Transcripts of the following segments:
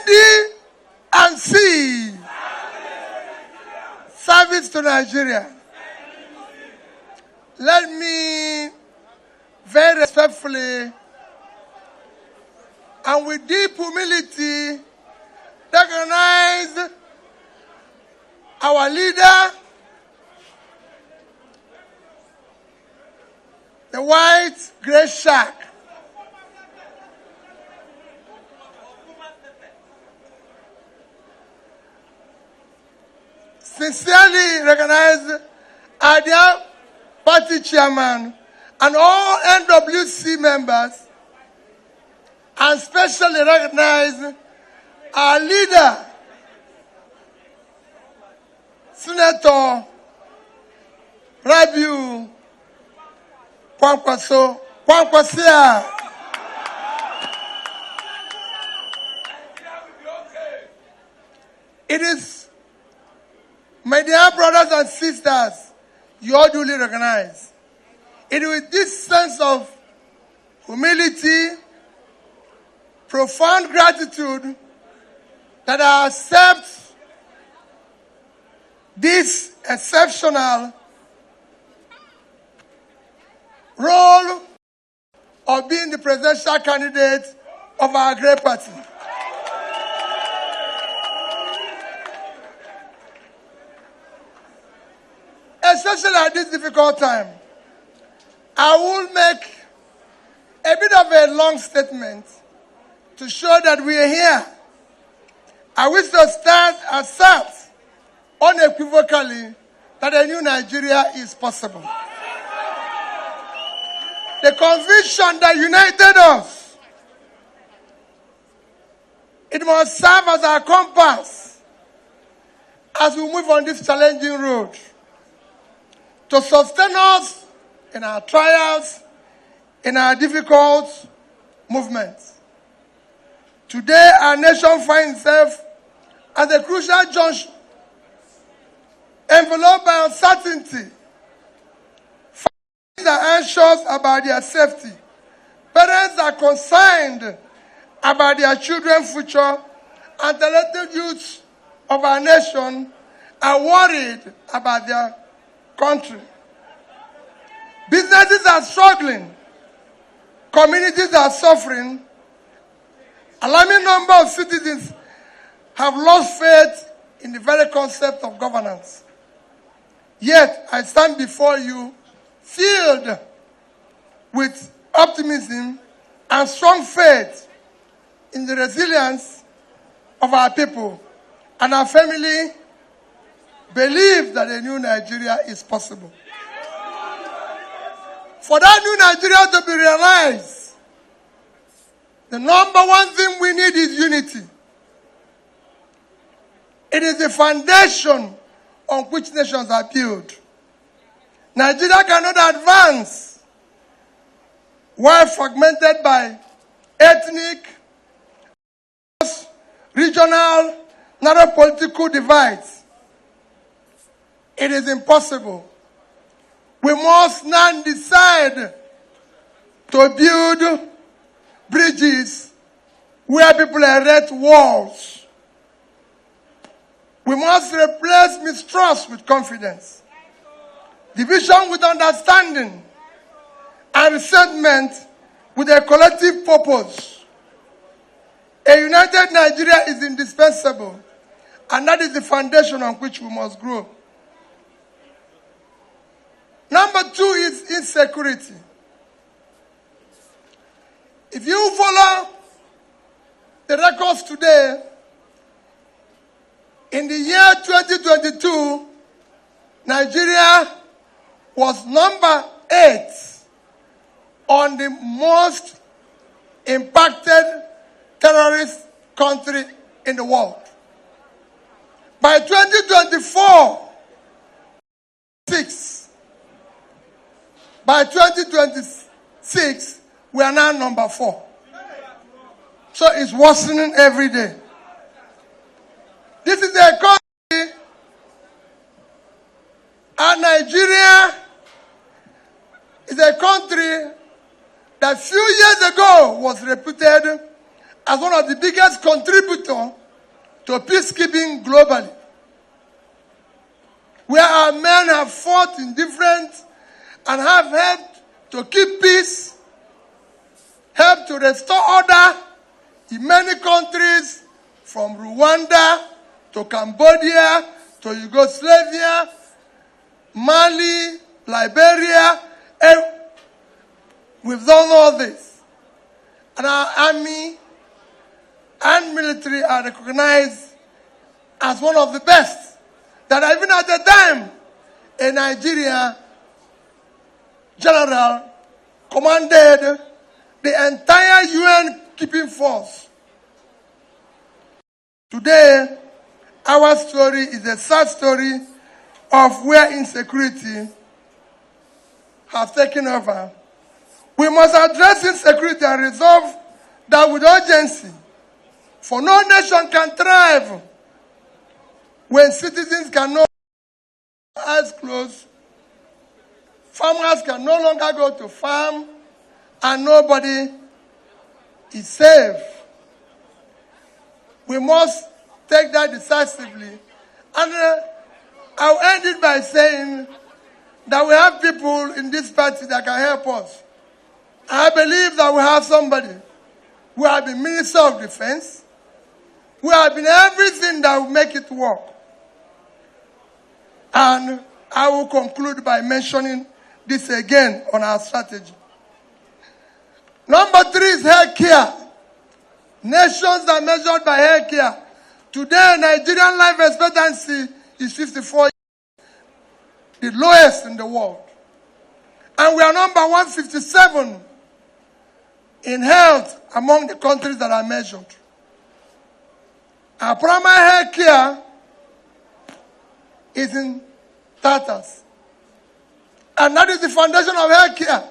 NDC. Service to Nigeria. Let me very respectfully and with deep humility recognize our leader, the white grey shark. Sincerely recognize our dear party chairman and all NWC members, and especially recognize our leader, Senator Rabiu Kwankwasia. It is, my dear brothers and sisters, you all duly recognize. It is with this sense of humility, profound gratitude, that I accept this exceptional role of being the presidential candidate of our great party. Especially at this difficult time, I will make a bit of a long statement to show that we are here. I wish to assert unequivocally that a new Nigeria is possible. The conviction that united us, it must serve as our compass as we move on this challenging road to sustain us in our trials, in our difficult movements. Today, our nation finds itself at a crucial junction, enveloped by uncertainty. Families are anxious about their safety. Parents are concerned about their children's future, and talented youths of our nation are worried about their country. Businesses are struggling. Communities are suffering. Alarming number of citizens have lost faith in the very concept of governance. Yet, I stand before you filled with optimism and strong faith in the resilience of our people, and our family believe that a new Nigeria is possible. For that new Nigeria to be realized, the number one thing we need is unity. It is the foundation on which nations are built. Nigeria cannot advance while fragmented by ethnic, regional, narrow political divides. It is impossible. We must now decide to build bridges where people erect walls. We must replace mistrust with confidence, division with understanding, and resentment with a collective purpose. A united Nigeria is indispensable, and that is the foundation on which we must grow. Number two is insecurity. If you follow the records today, in the year 2022, Nigeria was number 8 on the most impacted terrorist country in the world. By 2024, 6. By 2026, we are now number 4. So it's worsening every day. This is a country, and Nigeria is a country that few years ago was reputed as one of the biggest contributors to peacekeeping globally, where our men have fought in different and have helped to keep peace, helped to restore order in many countries, from Rwanda to Cambodia to Yugoslavia, Mali, Liberia, and we've done all this. And our army and military are recognized as one of the best. That even at the time, a Nigerian general commanded the entire UN keeping force. Today, our story is a sad story of where insecurity has taken over. We must address insecurity and resolve that with urgency. For no nation can thrive when citizens cannot eyes closed, farmers can no longer go to farm, and nobody is safe. We must take that decisively. And I'll end it by saying that we have people in this party that can help us. I believe that we have somebody who has been Minister of Defense, who has been everything that will make it work. And I will conclude by mentioning this again on our strategy. Number 3 is healthcare. Nations are measured by healthcare. Today, Nigerian life expectancy is 54 years, the lowest in the world. And we are number 157 in health among the countries that are measured. Our primary health care is in tatters. And that is the foundation of health care.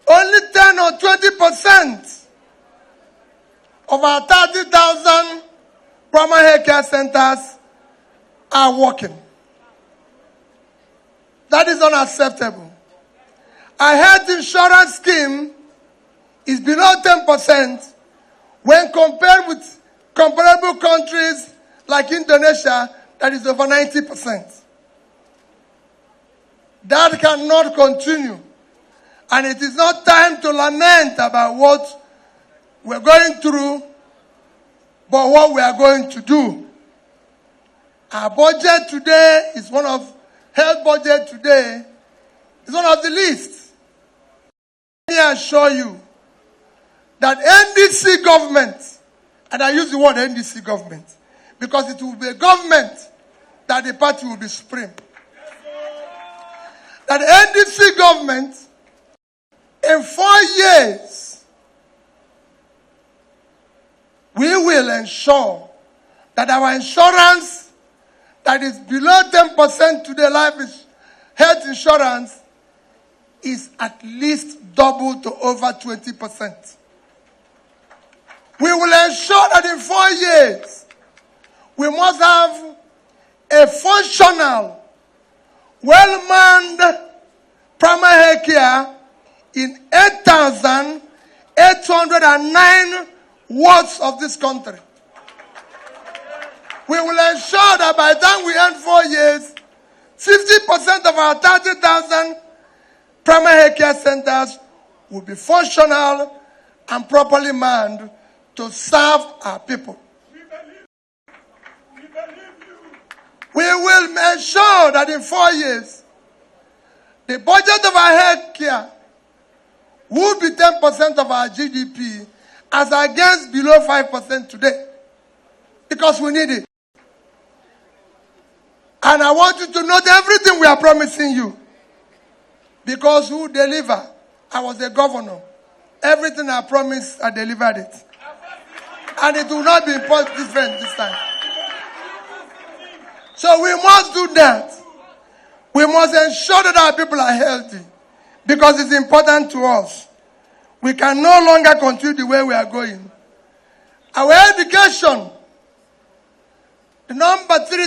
Only 10 or 20% of our 30,000 primary health care centers are working. That is unacceptable. Our health insurance scheme is below 10% when compared with comparable countries like Indonesia, that is over 90%. That cannot continue. And it is not time to lament about what we're going through, but what we are going to do. Our budget today is one of, health budget today is one of the least. Let me assure you that NDC government, and I use the word NDC government, because it will be a government that the party will be supreme. That NDC government, in 4 years, we will ensure that our insurance that is below 10% today, health insurance, is at least double to over 20%. We will ensure that in 4 years, we must have a functional, well-manned primary health care in 8,809 wards of this country. We will ensure that by the time we end 4 years, 50% of our 30,000 primary health care centers will be functional and properly manned to serve our people. We will ensure that in 4 years, the budget of our health care will be 10% of our GDP, as against below 5% today, because we need it. And I want you to note everything we are promising you, because who deliver? I was the governor. Everything I promised, I delivered it. And it will not be different this time. So we must do that. We must ensure that our people are healthy, because it's important to us. We can no longer continue the way we are going. Our education, the number 3